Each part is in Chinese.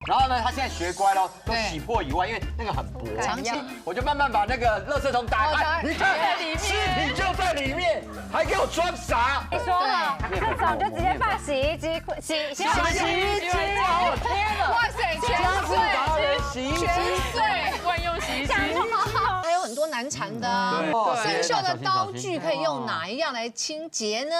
然后呢，他现在学乖了，都洗破以外，因为那个很薄，长期我就慢慢把那个垃圾桶打开，你看，尸体就在里面，还给我装傻。你说了，这种就直接放洗衣机洗洗衣机，我天哪！哇塞，全碎，万用洗衣机。还有很多难缠的啊。生锈的刀具可以用哪一样来清洁呢？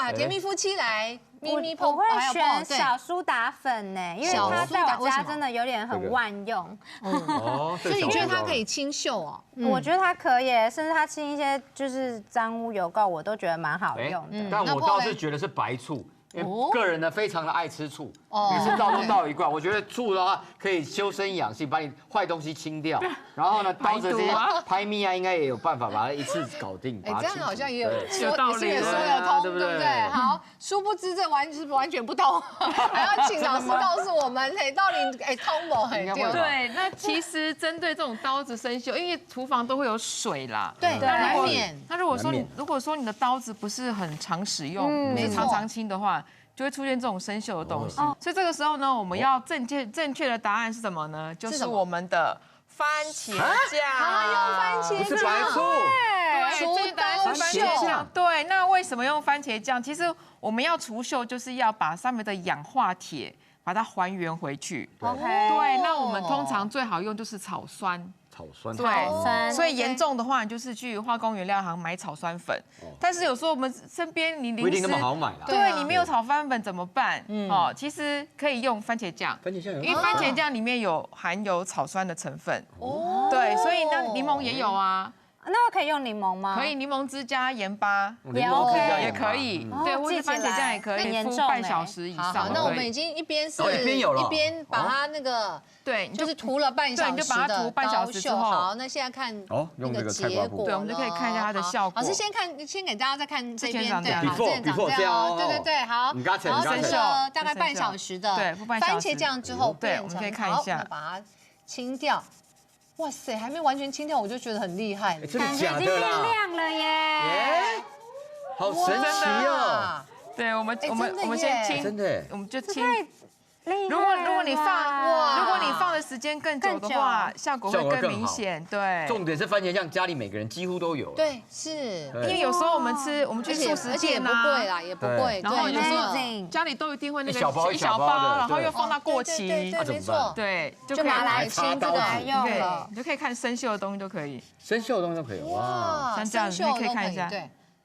啊，甜蜜夫妻来。咪我会选小苏打粉呢，因为它在我家真的有点很万用。哦，所以你觉得它可以清秀哦？我觉得它可以，甚至它清一些就是脏污油垢，我都觉得蛮好用的。但我倒是觉得是白醋。因为个人呢非常的爱吃醋，每次倒都倒一罐。我觉得醋的话可以修身养性，把你坏东西清掉。然后呢，刀子这些拍蜜啊，应该也有办法把它一次搞定。哎，这样好像也有道理，也说得通，对不对？好，殊不知这完全不通，还要请老师告诉我们，哎，到底哎通不？哎，对，那其实针对这种刀子生锈，因为厨房都会有水啦，对，难免。那如果说你的刀子不是很常使用，不是常常清的话。就会出现这种生锈的东西，所以这个时候呢，我们要正确的答案是什么呢？就是我们的番茄酱。用番茄酱，不是白醋。对，这个答案是番茄酱。对，那为什么用番茄酱？其实我们要除锈，就是要把上面的氧化铁把它还原回去。OK。对，那我们通常最好用就是草酸。草酸对，所以严重的话，你就是去化工原料行买草酸粉。但是有时候我们身边你不一定那么好买啦。对，你没有草酸粉怎么办？哦，其实可以用番茄酱，因为番茄酱里面含有草酸的成分。哦，对，所以那柠檬也有啊。那我可以用柠檬吗？可以，柠檬汁加盐巴也 OK， 也可以。对，或者番茄酱也可以，敷半小时以上。好，那我们已经一边把它那个对，就是涂了半小时，你就把它涂半小时之后。好，那现在看那个结果，对，我们就可以看一下它的效果。老师先给大家再看这边，对，好，这样长这样，对，好。然后生锈大概半小时的，对，番茄酱之后对，我们可以看一下，把它清掉。哇塞，还没完全清掉，我就觉得很厉害了，感觉已经变亮了耶！好神奇哦！对，我们先清，真的，我们就清。如果你放的时间更久的话，效果会更明显。对，重点是番茄酱家里每个人几乎都有。对，是因为有时候我们去素食店也不贵啦，也不贵。然后有时候家里都一定会那个一小包，然后又放到过期，对，没错，对，就拿来清这个用了，你就可以看生锈的东西都可以，生锈的东西都可以。哇，像这样你可以看一下。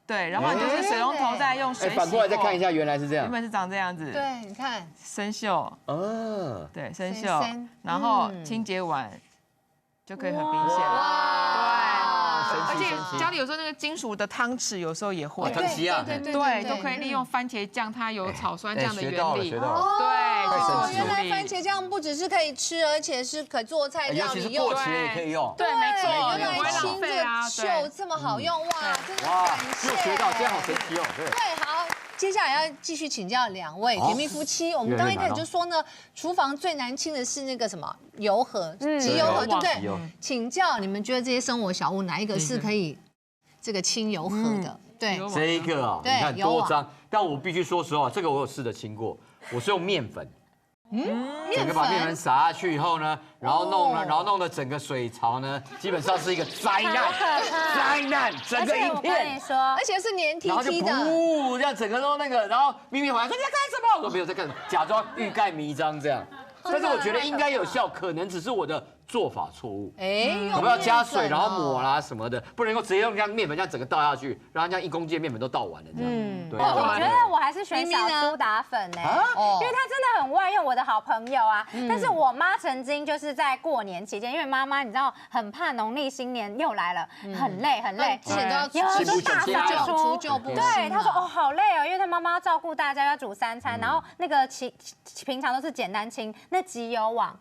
对，然后你就是水龙头再用水洗。反过来再看一下，原来是这样。原本是长这样子。对，你看生锈。对，生锈，然后清洁完就可以很明显。对。而且家里有时候那个金属的汤匙有时候也会。对，都可以利用番茄酱，它有草酸酱的原理。学到了。对，原来番茄酱不只是可以吃，而且是可做菜料理用。过期也可以用。对，没错。原来清这锈这么好用哇！真的感谢。又学到，今天好神奇哦。对，好。接下来要继续请教两位甜蜜夫妻。我们刚一开始就说呢，厨房最难清的是那个什么油盒、集油盒，对不对？请教你们觉得这些生活小物哪一个是可以这个清油盒的？对，这一个啊，你看多脏。但我必须说实话，这个我有试着清过，我是用面粉。整个把面粉撒下去以后呢，然后弄的整个水槽呢，基本上是一个灾难，整个一片，而且是黏 T T 的，这样整个都那个，然后咪咪回来说你在干什么？我说没有在干什么，假装欲盖弥彰这样。但是我觉得应该有效，可能只是我的做法错误。我们要加水，然后抹啦什么的，不能够直接用这样面粉这样整个倒下去，然后这样1公斤面粉都倒完了这样。对，我觉得我还是选小苏打粉呢，因为它真的很万用，我的好朋友啊。但是我妈曾经就是在过年期间，因为妈妈你知道很怕农历新年又来了，很累，之前都要大扫除，对，她说哦好累哦，因为她妈妈要照顾大家，要煮3餐，然后那个平常都是简单清，那集邮网。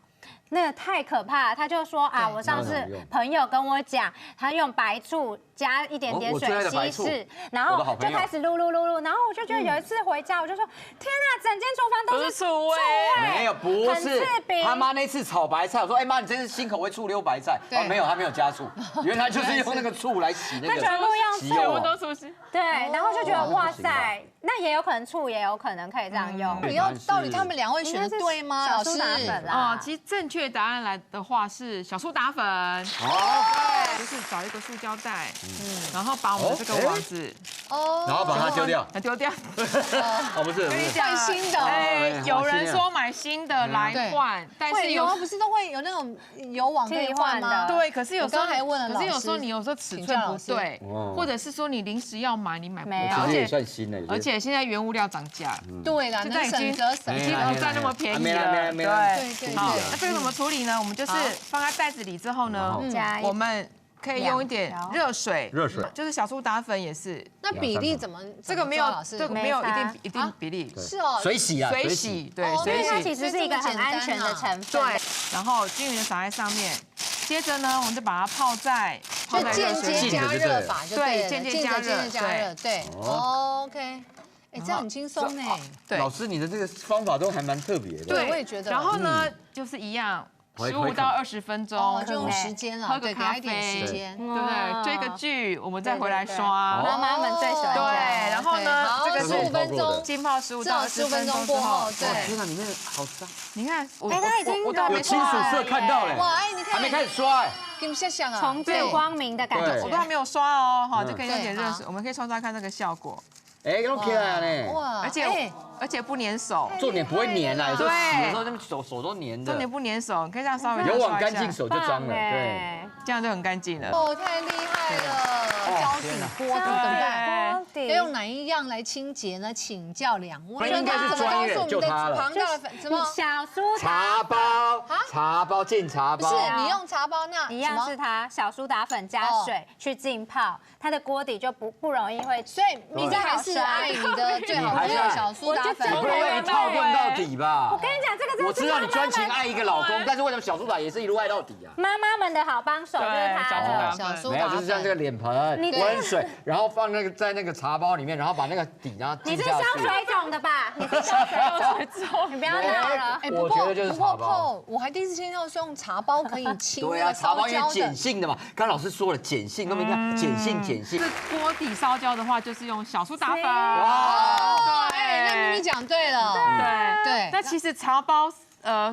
那个太可怕了，他就说啊，我上次朋友跟我讲，他用白醋加一点点水稀释，然后就开始撸，然后我就觉得有一次回家，我就说天啊，整间厨房都是醋味，没有，不是，他妈那次炒白菜，我说哎妈，你这是新口味醋溜白菜，哦没有，他没有加醋，原来就是用那个醋来洗那个，他全部用醋，我都熟悉，对，然后就觉得哇塞，那也有可能醋也有可能可以这样用，到底他们2位选的对吗？小苏打粉啦，其实正确答案来的话是小苏打粉，哦，就是找一个塑胶袋，然后把我们这个网子，然后把它丢掉，丢掉，哦不是，换新的，有人说买新的来换，但是有不是都会有那种有网可以换吗？对，可是有时候还问了老师，可是有时候你有时候尺寸不对，或者是说你临时要买你买不到，而且现在原物料涨价，对啦，能省则省，已经不再那么便宜了，对，好，那这个怎么处理呢？我们就是放在袋子里之后呢，我们可以用一点热水，就是小苏打粉也是。那比例怎么？这个没有一定比例，是哦，水洗啊，水洗，对，水洗它其实是一个很安全的成分，对。然后均匀的撒在上面，接着呢，我们就把它泡在间接加热法，对，间接加热，对 ，OK。哎，这样很轻松呢。对，老师你的这个方法都还蛮特别的。对，我也觉得。然后呢，就是一样，15到20分钟，就用时间了，喝个咖啡，时间，对不对？追个剧，我们再回来刷。妈妈们最喜欢。对，然后呢，这个15分钟，浸泡15到20分钟过后，对。天哪，里面好脏！你看，它已经我都还没有金属色看到嘞。哇，哎，你看还没开始刷哎。给你们想想啊，重见光明的感觉。我都还没有刷哦，好，就可以用点热水，我们可以刷刷看那个效果。哎，都可以呢。哇，而且不粘手，重点不会粘啊，有时候洗的时候那手都粘的。重点不粘手，你可以这样稍微有网干净手就脏了，对，这样就很干净了。哦，太厉害了！胶底锅底怎么办？要用哪一样来清洁呢？请教2位。应该是专业人，就他了。什么小苏茶包进茶包。不是你用茶包那一样是它小苏打粉加水去浸泡，它的锅底就不容易会。所以你还是爱你的最好的小苏打粉，你不会一套用到底吧？我跟你讲，这个我知道你专情爱一个老公，但是为什么小苏打也是一路爱到底啊？妈妈们的好帮手就是它的小苏打粉，没有就是像这个脸盆温水，然后放那个在那个茶包里面，然后把那个底然后你是烧水肿的吧？你是烧水肿，你不要闹了。哎，不过我还第一次听到说用茶包可以清。对啊，茶包因为碱性的嘛，刚老师说了碱性，那么你看碱性。是锅底烧焦的话，就是用小苏打粉。哇，哎，那咪咪讲对了。对。那其实茶包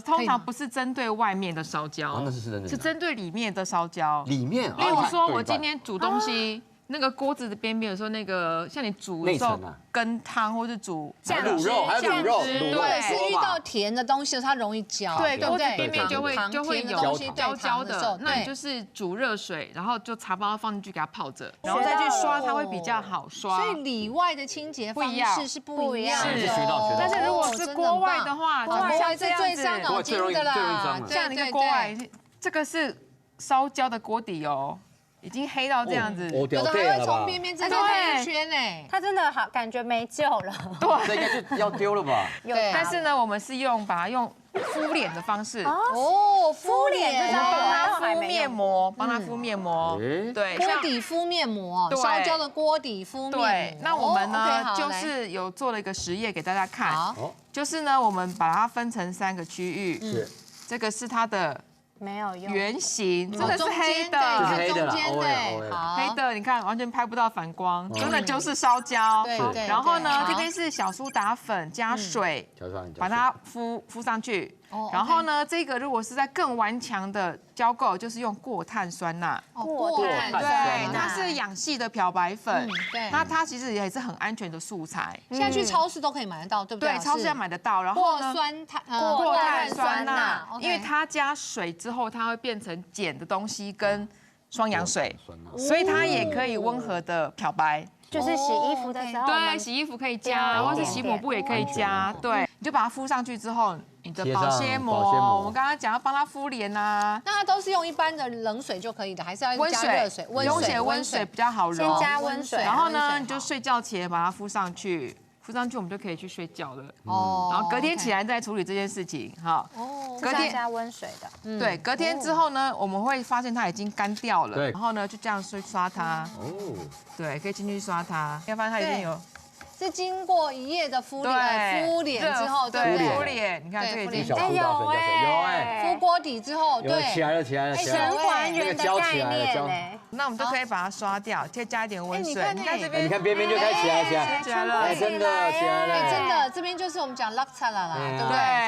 通常不是针对外面的烧焦，那是真的，是针对里面的烧焦。里面，例如说我今天煮东西。那个锅子的边边有时候那个像你煮肉羹汤或者煮卤肉，还有卤肉，对，是遇到甜的东西它容易焦，对，锅子边边就会有焦焦的，那你就是煮热水，然后就茶包放进去给它泡着，然后再去刷，它会比较好刷。所以里外的清洁方式是不一样的，但是如果是锅外的话，锅外是最伤脑筋的啦，像那个锅外，这个是烧焦的锅底哦。已经黑到这样子，有的还会从边边这边黑一圈呢，它真的好感觉没救了。对，这应该就要丢了吧？对，但是呢，我们是把它用敷脸的方式。哦，敷脸，帮它敷面膜，帮它敷面膜。对，锅底敷面膜，烧焦的锅底敷面膜。对，那我们呢，就是有做了一个实验给大家看，就是呢，我们把它分成3个区域，这个是它的。没有用圆形，这个是黑的，黑的，黑的，你看完全拍不到反光，真的就是烧焦。对，然后呢，这边是小苏打粉加水，把它敷上去。然后呢，这个如果是在更顽强的胶垢，就是用过碳酸钠。过碳酸对，它是氧系的漂白粉。对，那它其实也是很安全的素材。现在去超市都可以买得到，对不对？对，超市要买得到。然后呢，过碳酸钠，因为它加水之后，它会变成碱的东西跟双氧水，所以它也可以温和的漂白。就是洗衣服的时候，对，洗衣服可以加，或是洗抹布也可以加。对，你就把它敷上去之后，你的保鲜膜，我们刚刚讲要帮它敷脸啊，那它都是用一般的冷水就可以的，还是要加热水？温水比较好揉。先加温水，然后呢，你就睡觉前把它敷上去。敷上去我们就可以去睡觉了。哦，然后隔天起来再处理这件事情。好，隔天加温水的。对，隔天之后呢，我们会发现它已经干掉了。对，然后呢就这样去刷它。哦，对，可以进去刷它，要不然它已经有。是经过一夜的敷脸之后，对不对？敷脸，你看这个已经有哎，敷锅底之后，对，起来了，全还原的概念哎。那我们就可以把它刷掉，再加一点温水。你看这边，你看边边就开始起来了，真的起来了，真的，这边就是我们讲 Laksa 啦，对不对？